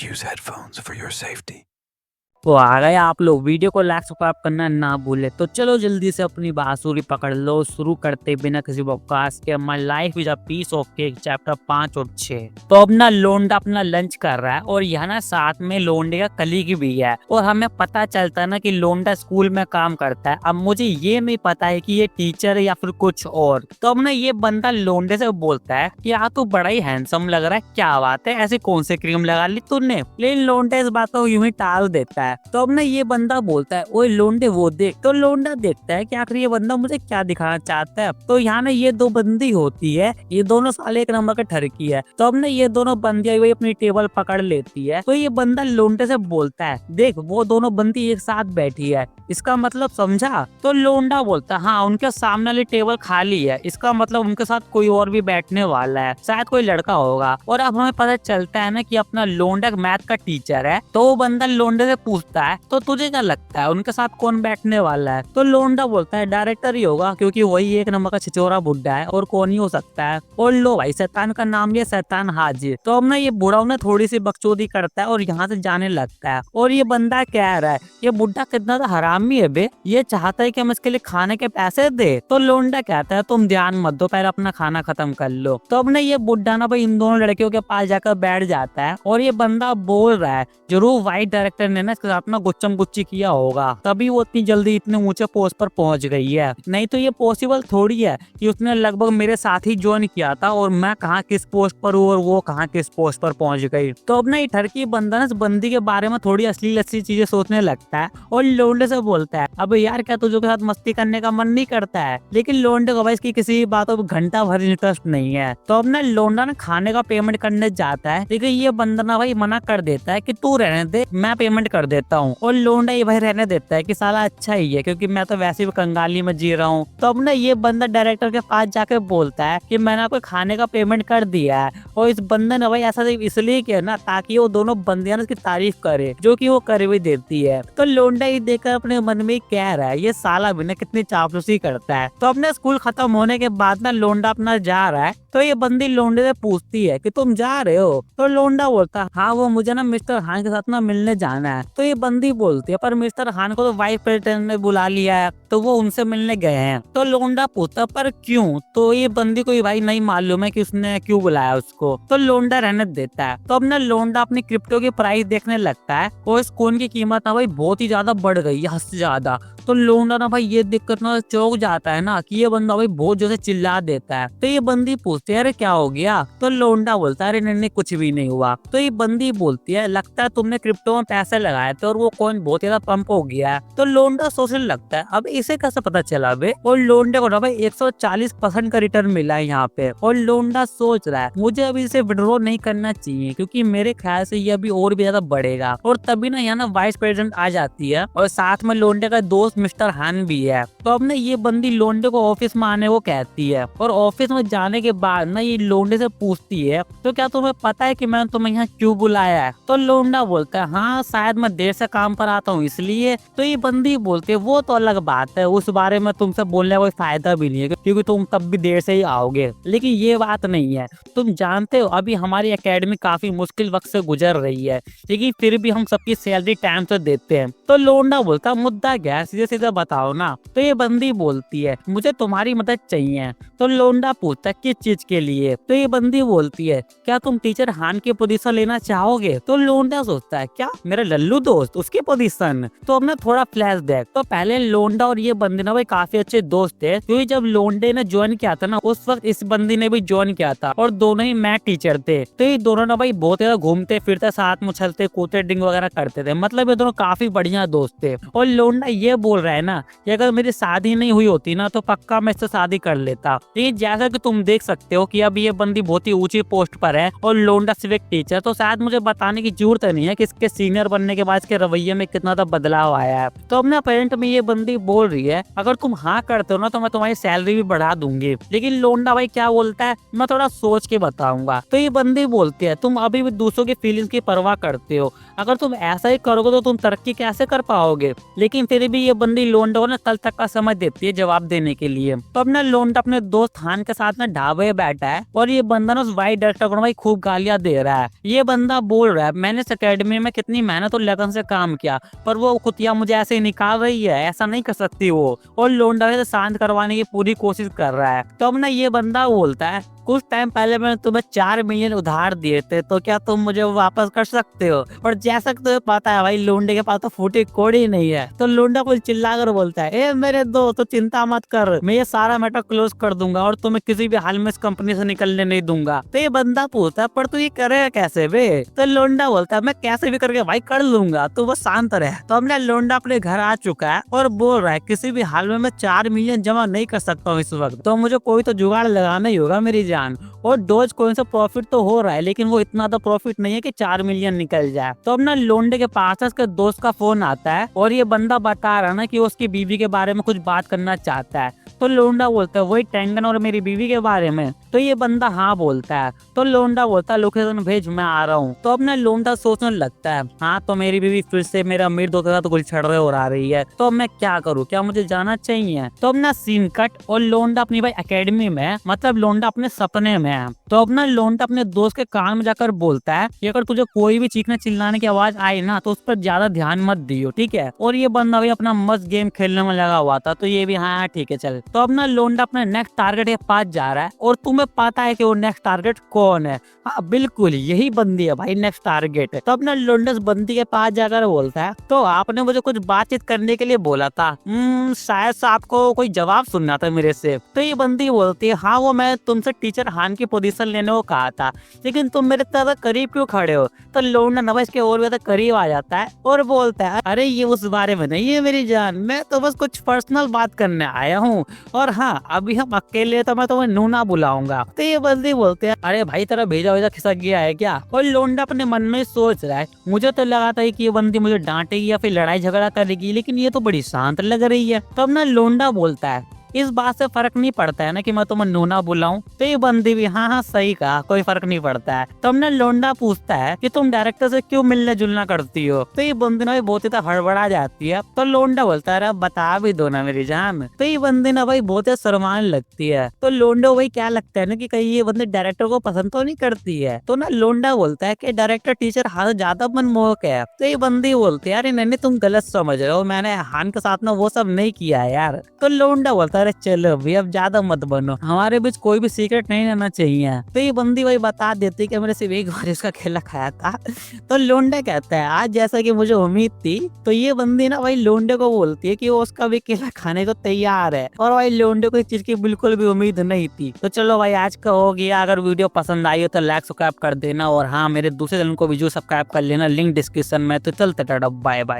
Please use headphones for your safety. तो आ गए आप लोग। वीडियो को लाइक सब्सक्राइब करना ना भूले। तो चलो जल्दी से अपनी बांसुरी पकड़ लो, शुरू करते बिना किसी बकवास के my life is a piece of cake chapter 5 और 6। तो अब ना लोंडा अपना लंच कर रहा है और यहाँ ना साथ में लोंडे का कलीग भी है और हमें पता चलता है ना कि लोंडा स्कूल में काम करता है। अब मुझे ये नहीं पता है कि ये टीचर है या फिर कुछ और। तो अब ना ये बंदा लोंडे से बोलता है कि यार तू बड़ा ही हैंडसम लग रहा है, क्या बात है, ऐसे कौन से क्रीम लगा ली तूने। लेकिन लोंडा इस बात को यूं ही टाल देता है। तो अब ना ये बंदा बोलता है ओए लोंडे वो देख। तो लोंडा देखता है कि आखिर ये बंदा मुझे क्या दिखाना चाहता है। तो यहाँ ना ये दो बंदी होती है, ये दोनों साले एक नंबर के ठरकी है। तो अब ना ये दोनों बंदियां वही अपनी टेबल पकड़ लेती है। तो ये बंदा लोंडे से बोलता है देख वो दोनों बंदी एक साथ बैठी है, इसका मतलब समझा। तो लोंडा बोलता है हाँ उनके सामने वाली टेबल खाली है, इसका मतलब उनके साथ कोई और भी बैठने वाला है, शायद कोई लड़का होगा। और अब हमें पता चलता है ना कि अपना लोंडा मैथ का टीचर है। तो वो बंदा लोंडे से पूछता है तो तुझे क्या लगता है उनके साथ कौन बैठने वाला है। तो लोंडा बोलता है डायरेक्टर ही होगा, क्योंकि वही एक नंबर का छिचोरा बुड्ढा है और कौन ही हो सकता है। और लो भाई शैतान का नाम लिया शैतान हाजिर। तो अब ना ये बुढ़ा ना थोड़ी सी बकचोदी करता है और यहाँ से जाने लगता है। और ये बंदा कह रहा है ये बुड्ढा कितना तो हरामी है बे, ये चाहता है कि हम इसके लिए खाने के पैसे दे। तो लोंडा कहता है तुम ध्यान मत दो, पहले अपना खाना खत्म कर लो। तो अब ना ये बुड्ढा ना भाई इन दोनों लड़कियों के पास जाकर बैठ जाता है और ये बंदा बोल रहा है जरूर वाइट डायरेक्टर ने ना इसके साथ में गुच्चम गुच्ची किया होगा, तभी वो इतनी जल्दी इतने ऊंचे पोस्ट पर पहुंच गई है। नहीं तो ये पॉसिबल थोड़ी है कि उसने लगभग मेरे साथ ही ज्वाइन किया था और मैं कहाँ किस पोस्ट पर हूँ और वो कहाँ किस पोस्ट पर पहुंच गई। तो अब ना ये ठरकी बंदा ना इस बंदी के बारे में थोड़ी असली चीजें सोचने लगता है और लोंडे से बोलता है अब यार क्या तुझे के साथ मस्ती करने का मन नहीं करता है। लेकिन लोंडे को भाई इसकी किसी बातों पर घंटा भर इंटरेस्ट नहीं है। तो अब ना लोंडा ना खाने का पेमेंट करने जाता है, लेकिन ये बंदा ना भाई मना कर देता है कि तू रहने दे मैं पेमेंट कर देता हूँ। और लोंडा ये भाई रहने देता है कि साला अच्छा ही है क्योंकि मैं तो वैसे भी कंगाली में जी रहा हूँ। तो अब ना ये बंदा डायरेक्टर के पास जाके बोलता है कि मैंने आपको खाने का पेमेंट कर दिया है। और इस बंदे ने भाई ऐसा इसलिए किया ना ताकि वो दोनों बंदियां उसकी तारीफ करे, जो कि वो कर भी देती है। तो लोंडा ये देखकर अपने मन में कह रहा है ये साला भी ना कितनी चापलूसी करता है। तो अपने स्कूल खत्म होने के बाद ना लोंडा अपना जा रहा है। तो ये बंदी लोंडे से पूछती है कि तुम जा रहे हो। तो लोंडा बोलता है हाँ वो मुझे ना मिस्टर हान के साथ ना मिलने जाना है। तो ये बंदी बोलती है पर मिस्टर हान को तो वाइस प्रेसिडेंट ने बुला लिया है, तो वो उनसे मिलने गए हैं। तो लोंडा पूछता पर क्यों। तो ये बंदी को भाई नहीं मालूम है कि उसने क्यों बुलाया उसको। तो लोंडा रहने देता है। तो अब ना लोंडा अपनी क्रिप्टो की प्राइस देखने लगता है और इस कोइन की कीमत ना भाई बहुत ही ज्यादा बढ़ गई है, हद से ज्यादा। तो लोंडा ना भाई ये दिक्कत ना चौंक जाता है ना कि ये बंदा भाई बहुत जोर से चिल्ला देता है। तो ये बंदी पूछती है अरे क्या हो गया। तो लोंडा बोलता है अरे नहीं कुछ भी नहीं हुआ। तो ये बंदी बोलती है लगता है तुमने क्रिप्टो में पैसे लगाए थे और वो कॉइन बहुत ज्यादा पंप हो गया है। तो लोंडा सोचने लगता है अब इसे कैसे पता चला बे। और लोंडे को ना भाई 140% का रिटर्न मिला है यहाँ पे। और लोंडा सोच रहा है मुझे अभी इसे विड्रॉ नहीं करना चाहिए क्योंकि मेरे ख्याल से ये अभी और भी ज्यादा बढ़ेगा। और तभी ना यहाँ ना वाइस प्रेसिडेंट आ जाती है और साथ में लोंडे का दोस्त मिस्टर हान भी है। तो अब ना ये बंदी लोंडे को ऑफिस में आने को कहती है और ऑफिस में जाने के बाद ना ये लोंडे से पूछती है तो क्या तुम्हें पता है कि मैंने तुम्हें यहाँ क्यों बुलाया है। तो लोंडा बोलता है हाँ शायद मैं देर से काम पर आता हूँ इसलिए। तो ये बंदी बोलती है वो तो अलग बात है, उस बारे में तुमसे बोलने का कोई फायदा भी नहीं है क्योंकि तुम तब भी देर से ही आओगे। लेकिन ये बात नहीं है, तुम जानते हो अभी हमारी एकेडमी काफी मुश्किल वक्त से गुजर रही है, लेकिन फिर भी हम सबकी सैलरी टाइम से देते हैं। तो लोंडा बोलता मुद्दा क्या है सीधे सीधे बताओ ना। तो ये बंदी बोलती है मुझे तुम्हारी मदद चाहिए। तो लोंडा पूछता है किस चीज के लिए। तो ये बंदी बोलती है क्या तुम टीचर हान की पोजीशन लेना चाहोगे। तो लोंडा सोचता है क्या मेरा लल्लू दोस्त उसकी पोजीशन। तो अब ना थोड़ा फ्लैश बैक। तो पहले लोंडा और ये बंदी ना भाई काफी अच्छे दोस्त थे क्योंकि जब लोंडे ने ज्वाइन किया था ना उस वक्त इस बंदी ने भी ज्वाइन किया था और दोनों ही मैथ टीचर थे। तो ये दोनों ना भाई बहुत ज्यादा घूमते फिरते साथ में उछलते कूदते ड्रिंक वगैरह करते थे, मतलब ये दोनों काफी बढ़िया दोस्त थे। और लोंडा ये बोल रहा है ना कि अगर मेरी शादी नहीं हुई होती ना तो पक्का मैं इससे शादी कर लेता। लेकिन जैसा कि तुम देख सकते हो कि अब ये बंदी बहुत ही ऊंची पोस्ट पर है और लोंडा सिर्फ एक टीचर, तो शायद मुझे बताने की जरूरत नहीं है कि इसके सीनियर बनने के बाद इसके रवैये में कितना तो बदलाव आया है। तो अपने अपेरेंट में ये बंदी बोल रही है अगर तुम हाँ करते हो ना तो मैं तुम्हारी सैलरी भी बढ़ा दूंगी। लेकिन लोंडा भाई क्या बोलता है मैं थोड़ा सोच के बताऊंगा। तो ये बंदी बोलती है तुम अभी भी दूसरों की फीलिंग्स की परवाह करते हो, अगर तुम ऐसा ही करोगे तो तुम तरक्की कैसे कर पाओगे। लेकिन फिर भी ये बंदी लोंडा को ना कल तक का समय देती है जवाब देने के लिए। तो अपना लोंडा अपने दोस्त हान के साथ में ढाबे पे बैठा है और ये बंदा ना उस वाइट डायरेक्टर को भाई खूब गालियां दे रहा है। ये बंदा बोल रहा है मैंने इस अकेडमी में कितनी मेहनत और लगन से काम किया, पर वो कुतिया मुझे ऐसे ही निकाल रही है, ऐसा नहीं कर सकती वो। और लोंडा से शांत करवाने की पूरी कोशिश कर रहा है। तो अब ना ये बंदा बोलता है कुछ टाइम पहले मैंने तुम्हें 4 मिलियन उधार दिए थे, तो क्या तुम मुझे वो वापस कर सकते हो? और जैसा कि तुम्हें पता है भाई लोंडे के पास तो फूटी कोड़ी नहीं है। तो लोंडा कुछ चिल्लाकर बोलता है ए मेरे दोस्त तो चिंता मत कर, मैं ये सारा मैटर क्लोज कर दूंगा और तुम्हें किसी भी हाल में इस कंपनी से निकलने नहीं दूंगा। तो ये बंदा पूछता है पर तू ये करेगा कैसे बे? तो लोंडा बोलता है मैं कैसे भी करके भाई कर लूंगा, तो वो शांत रहे। तो हमने लोंडा अपने घर आ चुका है और बोल रहा है किसी भी हाल में मैं 4 मिलियन जमा नहीं कर सकता हूँ इस वक्त, तो मुझे कोई तो जुगाड़ लगाना ही होगा मेरी जान। और डोज कोइन से प्रॉफिट तो हो रहा है लेकिन वो इतना तो प्रॉफिट नहीं है कि 4 मिलियन निकल जाए। तो अब ना लोंडे के पास उसके दोस्त का फोन आता है और ये बंदा बता रहा है ना कि वो उसकी बीवी के बारे में कुछ बात करना चाहता है। तो लोंडा बोलता है वही टेंगन और मेरी बीवी के बारे में? तो ये बंदा हाँ बोलता है। तो लोंडा बोलता है लोकेशन भेज मैं आ रहा हूँ। तो अब ना लोंडा सोचने लगता है हाँ तो मेरी बीवी फिर से मेरा अमीर दोस्त के साथ गुलछड़े उड़ा रही है, तो अब मैं क्या करूँ, क्या मुझे जाना चाहिए? तो अब ना सीन कट और लोंडा अपनी भाई अकेडमी में, मतलब लोंडा अपने सपने में है। तो अब ना लोंडा अपने दोस्त के कान में जाकर बोलता है कि अगर तुझे कोई भी चीखने चिल्लाने की आवाज आई ना तो उस पर ज्यादा ध्यान मत दियो, ठीक है? और ये बंदा भी अपना मस्त गेम खेलने में लगा हुआ था, तो ये भी हाँ ठीक है चल। तो अब ना लोंडा अपने नेक्स्ट टारगेट के पास जा रहा है और तुम्हें पता है कि वो नेक्स्ट टारगेट कौन है? हाँ बिल्कुल यही बंदी है भाई नेक्स्ट टारगेट। तो अपना लोंडा बंदी के पास जाकर बोलता है तो आपने मुझे कुछ बातचीत करने के लिए बोला था, शायद से आपको कोई जवाब सुनना था मेरे से। तो ये बंदी बोलती है हाँ वो मैं तुमसे टीचर हान की पोजीशन लेने को कहा था, लेकिन तुम मेरे ज्यादा करीब क्यों खड़े हो? तो लोंडा नवा इसके और ज्यादा करीब आ जाता है और बोलता है अरे ये उस बारे में नहीं है मेरी जान, मैं तो बस कुछ पर्सनल बात करने आया हूँ, और हाँ अभी हम अकेले तो मैं तुम्हें नूना बुलाऊंगा। तो ये बंदी बोलते हैं अरे भाई तेरा भेजा भेजा खिसक गया है क्या? और लोंडा अपने मन में सोच रहा है मुझे तो लगा था कि ये बंदी मुझे डांटेगी या फिर लड़ाई झगड़ा करेगी, लेकिन ये तो बड़ी शांत लग रही है। तब ना लोंडा बोलता है इस बात से फर्क नहीं पड़ता है ना कि मैं तुम्हें नूना बुलाऊं? तो ये बंदी भी हाँ हाँ सही कहा, कोई फर्क नहीं पड़ता है। तब ना लोंडा पूछता है कि तुम डायरेक्टर से क्यों मिलने जुलना करती हो? तो ये बंदी ना बहुत ही हड़बड़ा जाती है। तो लोंडा बोलता है बता भी दो ना मेरी जान। तो ये बंदी ना भाई बहुत ही शर्माने लगती है। तो लोंडा भाई क्या लगता है ना कि कहीं ये बंदी डायरेक्टर को पसंद तो नहीं करती है। तो ना लोंडा बोलता है कि डायरेक्टर टीचर हाथ ज्यादा मनमोहक है। तो ये बंदी बोलती है अरे नहीं तुम गलत समझ रहे हो, मैंने हान के साथ में वो सब नहीं किया है यार। तो लोंडा बोलता है अरे चलो भी अब ज्यादा मत बनो, हमारे बीच कोई भी सीक्रेट नहीं रहना चाहिए। तो ये बंदी वही बता देती कि मैंने सिर्फ एक बार इसका केला खाया था। तो लोंडा कहता है आज जैसा कि मुझे उम्मीद थी। तो ये बंदी ना भाई लोंडे को बोलती है कि वो उसका भी केला खाने को तैयार है, और भाई लोंडे को इस चीज की बिल्कुल भी उम्मीद नहीं थी। तो चलो भाई आज का हो गया, अगर वीडियो पसंद आई हो तो लाइक सब्सक्राइब कर देना, और हाँ मेरे दूसरे चैनल को भी जो सब्सक्राइब कर लेना, लिंक डिस्क्रिप्शन में। तो चलते टाटा बाय बाय।